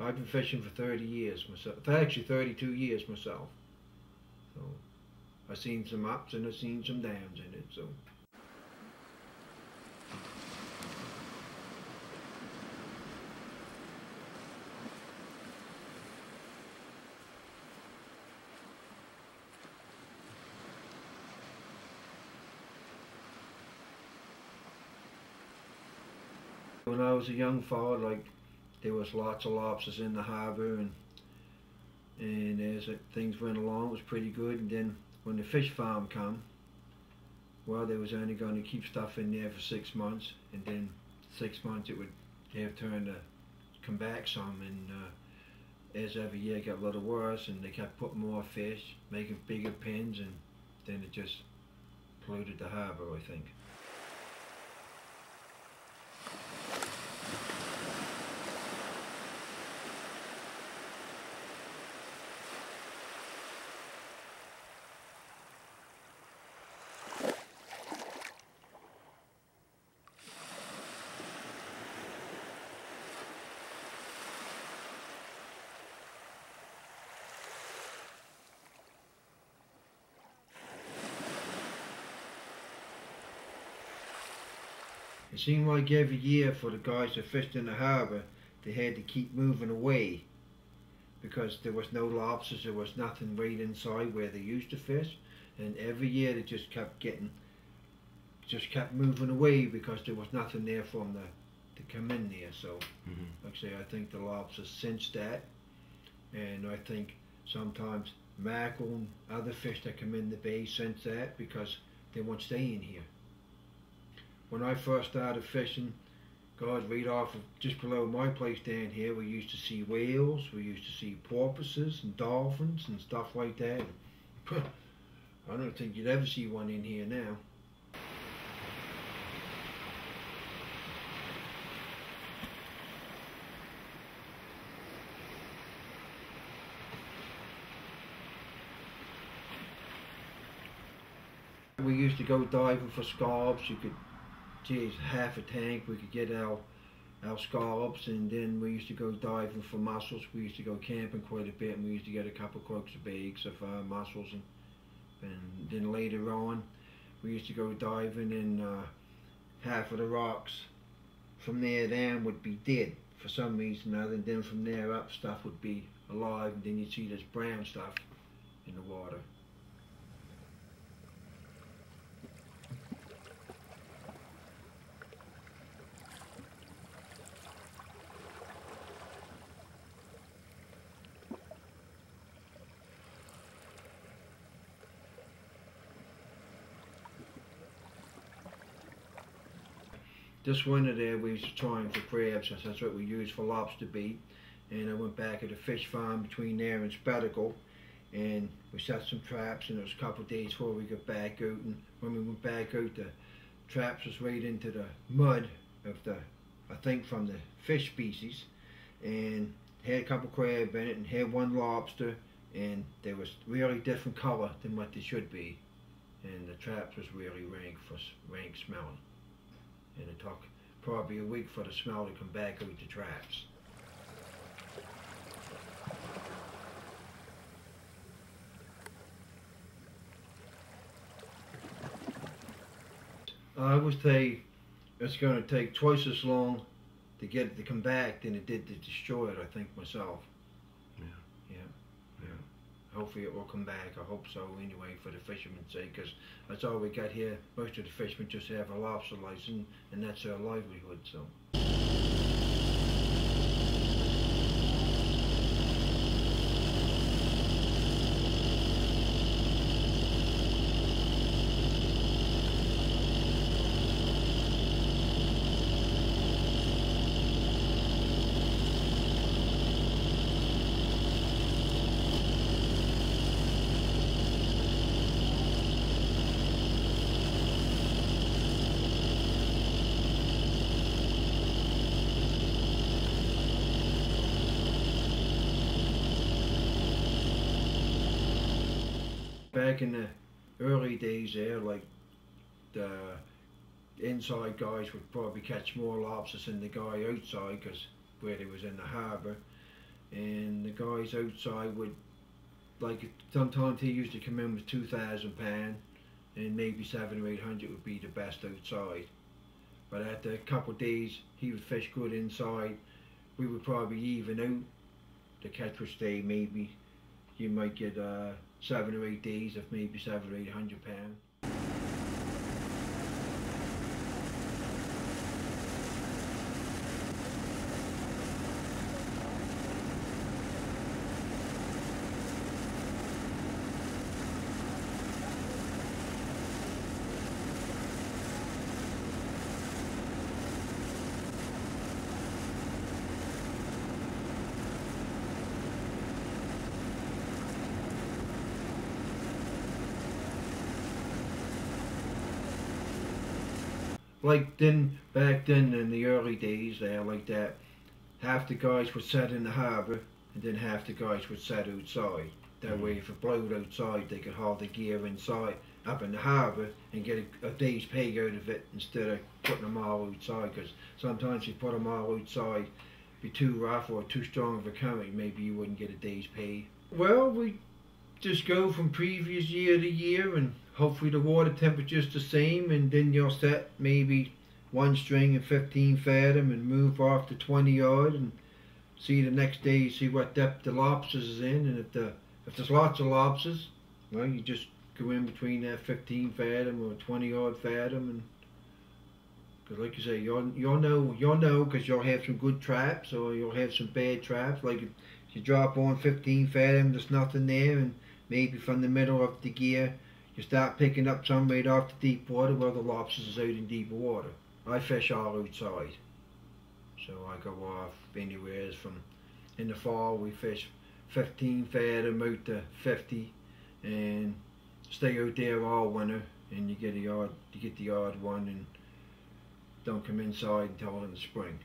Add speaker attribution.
Speaker 1: I've been fishing for 30 years myself. Actually, 32 years myself. So I've seen some ups and I've seen some downs in it. So. When I was a young fella, like, there was lots of lobsters in the harbour, and as things went along, it was pretty good. And then when the fish farm come, well, they was only going to keep stuff in there for 6 months, and then 6 months it would have turned to come back some, and as every year got a little worse, and they kept putting more fish, making bigger pens, and then it just polluted the harbour, I think. It seemed like every year for the guys that fished in the harbour, they had to keep moving away because there was no lobsters, there was nothing right inside where they used to fish, and every year they just kept moving away because there was nothing there for them to come in there. So, like I say, I think the lobsters sensed that, and I think sometimes mackerel and other fish that come in the bay sense that because they won't stay in here. When I first started fishing, God, right off of just below my place down here, we used to see whales, we used to see porpoises and dolphins and stuff like that. I don't think you'd ever see one in here now. We used to go diving for scallops. You could, geez, half a tank we could get our scallops, and then we used to go diving for mussels. We used to go camping quite a bit, and we used to get a couple of croaks of bags of mussels, and then later on we used to go diving, and half of the rocks from there down would be dead for some reason or other, and then from there up stuff would be alive, and then you'd see this brown stuff in the water. This winter there we was trying for crabs, so that's what we used for lobster bait. And I went back at the fish farm between there and Spectacle, and we set some traps, and it was a couple of days before we got back out, and when we went back out, the traps was right into the mud of the, I think from the fish species, and had a couple of crab in it, and had one lobster, and they was really different color than what they should be, and the traps was really rank smelling. And it took probably a week for the smell to come back out the traps. I would say it's going to take twice as long to get it to come back than it did to destroy it, I think, myself. Yeah. Hopefully it will come back. I hope so anyway, for the fishermen's sake, because that's all we got here. Most of the fishermen just have a lobster license, and that's their livelihood. So. Back in the early days there, like the inside guys would probably catch more lobsters than the guy outside, because where they was in the harbour. and the guys outside would, like, sometimes he used to come in with £2,000, and maybe 700 or 800 would be the best outside. But after a couple of days, he would fish good inside. We would probably even out the catch would stay. Maybe you might get 7 or 8 days of maybe 700 or 800 pounds. Like back then in the early days there, like that, half the guys would set in the harbour and then half the guys would set outside. That way if it blowed outside they could haul the gear inside up in the harbour and get a day's pay out of it instead of putting them all outside, because sometimes if you put them all outside, be too rough or too strong of a current, maybe you wouldn't get a day's pay. Well, we just go from previous year to year, and hopefully the water temperature's the same, and then you'll set maybe one string and 15 fathom and move off to 20 yard and see the next day, see what depth the lobsters is in, and if there's lots of lobsters, well, you just go in between that 15 fathom or 20 yard fathom, and because like you say, you'll know because you'll have some good traps or you'll have some bad traps. Like if you drop on 15 fathom, there's nothing there, and maybe from the middle of the gear you start picking up some right off the deep water. Well, the lobsters is out in deeper water. I fish all outside, so I go off anywhere from, in the fall we fish 15 fathom out to 50 and stay out there all winter, and you get the odd one and don't come inside until in the spring.